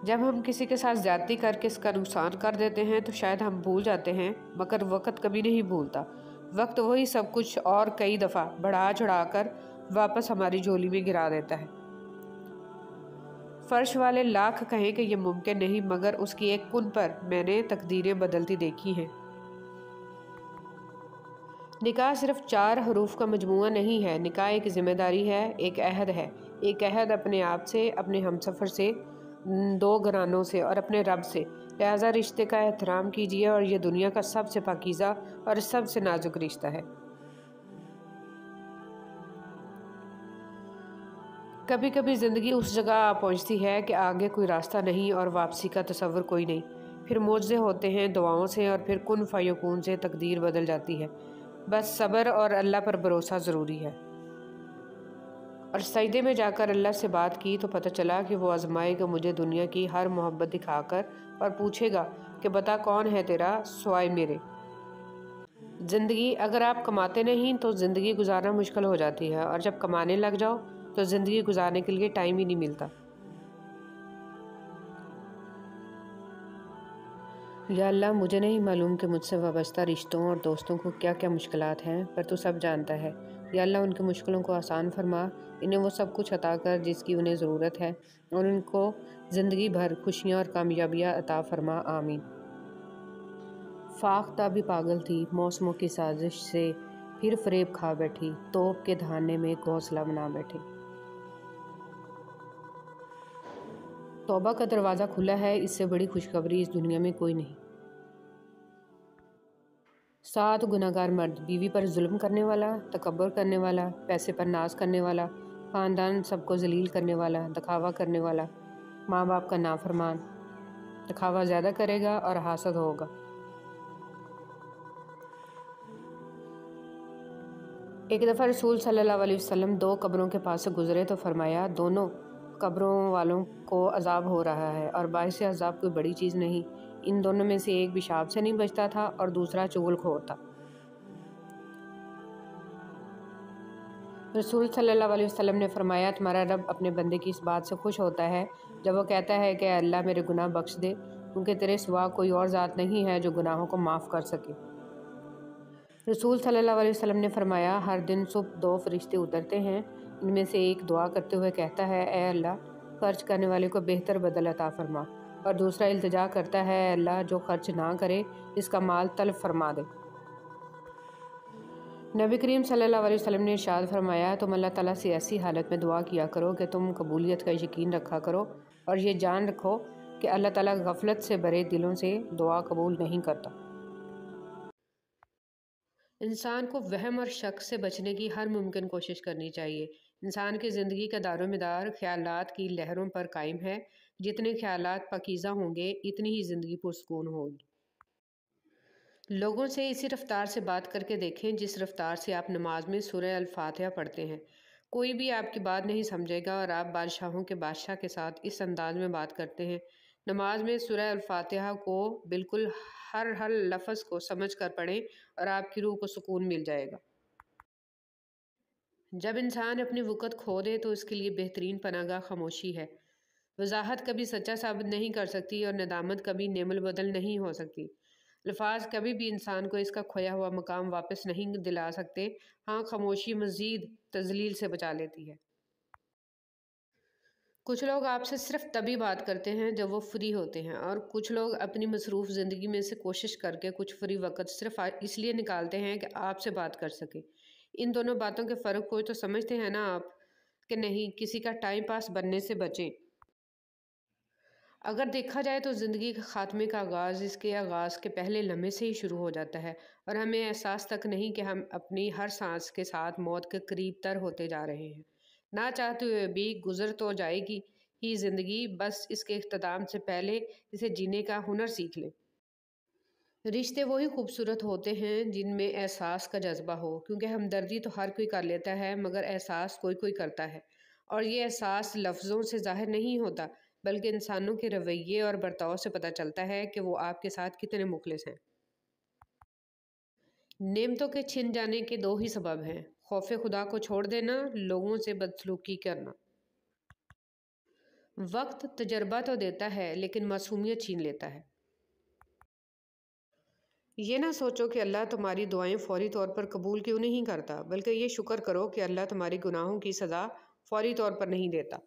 جب ہم کسی کے ساتھ زیادتی کر کے اس کا نقصان کر دیتے ہیں تو شاید ہم بھول جاتے ہیں، مگر وقت کبھی نہیں بھولتا۔ وقت وہی سب کچھ اور کئی دفعہ بڑھا چڑھا کر واپس ہماری جھولی میں گرا دیتا ہے۔ فرش والے لاکھ کہیں کہ یہ ممکن نہیں، مگر اس کی ایک کن پر میں نے تقدیریں بدلتی دیکھی ہیں۔ نکاح صرف 4 حروف کا مجموعہ نہیں ہے، نکاح ایک ذمہ داری ہے، ایک عہد ہے، ایک عہد اپنے آپ سے، اپنے ہمسفر سے، 2 گھرانوں سے اور اپنے رب سے۔ لہٰذا رشتے کا احترام کیجیے، اور یہ دنیا کا سب سے پاکیزہ اور سب سے نازک رشتہ ہے۔ کبھی کبھی زندگی اس جگہ آ پہنچتی ہے کہ آگے کوئی راستہ نہیں اور واپسی کا تصور کوئی نہیں، پھر معجزے ہوتے ہیں دعاؤں سے، اور پھر کن فیکون سے تقدیر بدل جاتی ہے۔ بس صبر اور اللہ پر بھروسہ ضروری ہے۔ اور سجدے میں جا کر اللہ سے بات کی تو پتہ چلا کہ وہ آزمائے گا مجھے دنیا کی ہر محبت دکھا کر، اور پوچھے گا کہ بتا کون ہے تیرا سوائے میرے۔ زندگی اگر آپ کماتے نہیں تو زندگی گزارنا مشکل ہو جاتی ہے، اور جب کمانے لگ جاؤ تو زندگی گزارنے کے لیے ٹائم ہی نہیں ملتا۔ یا اللہ، مجھے نہیں معلوم کہ مجھ سے وابستہ رشتوں اور دوستوں کو کیا کیا مشکلات ہیں، پر تو سب جانتا ہے۔ یا اللہ، ان کے مشکلوں کو آسان فرما، انہیں وہ سب کچھ عطا کر جس کی انہیں ضرورت ہے، اور ان کو زندگی بھر خوشیاں اور کامیابیاں عطا فرما، آمین۔ فاختہ بھی پاگل تھی موسموں کی سازش سے، پھر فریب کھا بیٹھی، توپ کے دھانے میں گھونسلہ بنا بیٹھی۔ توبہ کا دروازہ کھلا ہے، اس سے بڑی خوشخبری اس دنیا میں کوئی نہیں۔ 7 گناہگار مرد: بیوی پر ظلم کرنے والا، تکبر کرنے والا، پیسے پر ناز کرنے والا، خاندان سب کو ذلیل کرنے والا، دکھاوا کرنے والا، ماں باپ کا نافرمان۔ دکھاوا زیادہ کرے گا اور حاسد ہوگا۔ ایک دفعہ رسول صلی اللہ علیہ وسلم 2 قبروں کے پاس سے گزرے تو فرمایا، دونوں قبروں والوں کو عذاب ہو رہا ہے، اور باعث عذاب کوئی بڑی چیز نہیں۔ ان دونوں میں سے ایک پیشاب سے نہیں بچتا تھا اور دوسرا چغل خور تھا۔ رسول صلی اللہ علیہ وسلم نے فرمایا، تمہارا رب اپنے بندے کی اس بات سے خوش ہوتا ہے جب وہ کہتا ہے کہ اے اللہ میرے گناہ بخش دے، کیونکہ تیرے سوا کوئی اور ذات نہیں ہے جو گناہوں کو معاف کر سکے۔ رسول صلی اللہ علیہ وسلم نے فرمایا، ہر دن صبح 2 فرشتے اترتے ہیں، ان میں سے ایک دعا کرتے ہوئے کہتا ہے، اے اللہ خرچ کرنے والے کو بہتر بدل عطا فرما، اور دوسرا التجا کرتا ہے، اے اللہ جو خرچ نہ کرے اس کا مال تلف فرما دے۔ نبی کریم صلی اللہ علیہ وسلم نے ارشاد فرمایا، تم اللہ تعالیٰ سے ایسی حالت میں دعا کیا کرو کہ تم قبولیت کا یقین رکھا کرو، اور یہ جان رکھو کہ اللہ تعالیٰ غفلت سے بھرے دلوں سے دعا قبول نہیں کرتا۔ انسان کو وہم اور شک سے بچنے کی ہر ممکن کوشش کرنی چاہیے۔ انسان کی زندگی کا دار و مدار خیالات کی لہروں پر قائم ہے۔ جتنے خیالات پاکیزہ ہوں گے اتنی ہی زندگی پرسکون ہوگی۔ لوگوں سے اسی رفتار سے بات کر کے دیکھیں جس رفتار سے آپ نماز میں سورہ الفاتحہ پڑھتے ہیں۔ کوئی بھی آپ کی بات نہیں سمجھے گا، اور آپ بادشاہوں کے بادشاہ کے ساتھ اس انداز میں بات کرتے ہیں۔ نماز میں سورہ الفاتحہ کو بالکل ہر لفظ کو سمجھ کر پڑھیں، اور آپ کی روح کو سکون مل جائے گا۔ جب انسان اپنی وقت کھو دے تو اس کے لیے بہترین پناہ گاہ خاموشی ہے۔ وضاحت کبھی سچا ثابت نہیں کر سکتی، اور ندامت کبھی نعم البدل نہیں ہو سکتی۔ الفاظ کبھی بھی انسان کو اس کا کھویا ہوا مقام واپس نہیں دلا سکتے۔ ہاں، خاموشی مزید تذلیل سے بچا لیتی ہے۔ کچھ لوگ آپ سے صرف تبھی بات کرتے ہیں جب وہ فری ہوتے ہیں، اور کچھ لوگ اپنی مصروف زندگی میں سے کوشش کر کے کچھ فری وقت صرف اس لیے نکالتے ہیں کہ آپ سے بات کر سکیں۔ ان دونوں باتوں کے فرق کو تو سمجھتے ہیں نا آپ، کہ نہیں؟ کسی کا ٹائم پاس بننے سے بچیں۔ اگر دیکھا جائے تو زندگی کے خاتمے کا آغاز اس کے آغاز کے پہلے لمحے سے ہی شروع ہو جاتا ہے، اور ہمیں احساس تک نہیں کہ ہم اپنی ہر سانس کے ساتھ موت کے قریب تر ہوتے جا رہے ہیں۔ نہ چاہتے ہوئے بھی گزر تو جائے گی ہی زندگی، بس اس کے اختتام سے پہلے اسے جینے کا ہنر سیکھ لیں۔ رشتے وہی خوبصورت ہوتے ہیں جن میں احساس کا جذبہ ہو، کیونکہ ہمدردی تو ہر کوئی کر لیتا ہے، مگر احساس کوئی کوئی کرتا ہے، اور یہ احساس لفظوں سے ظاہر نہیں ہوتا، بلکہ انسانوں کے رویے اور برتاؤ سے پتہ چلتا ہے کہ وہ آپ کے ساتھ کتنے مخلص ہیں۔ نعمتوں کے چھن جانے کے 2 ہی سبب ہیں: خوف خدا کو چھوڑ دینا، لوگوں سے بدسلوکی کرنا۔ وقت تجربہ تو دیتا ہے لیکن معصومیت چھین لیتا ہے۔ یہ نہ سوچو کہ اللہ تمہاری دعائیں فوری طور پر قبول کیوں نہیں کرتا، بلکہ یہ شکر کرو کہ اللہ تمہاری گناہوں کی سزا فوری طور پر نہیں دیتا۔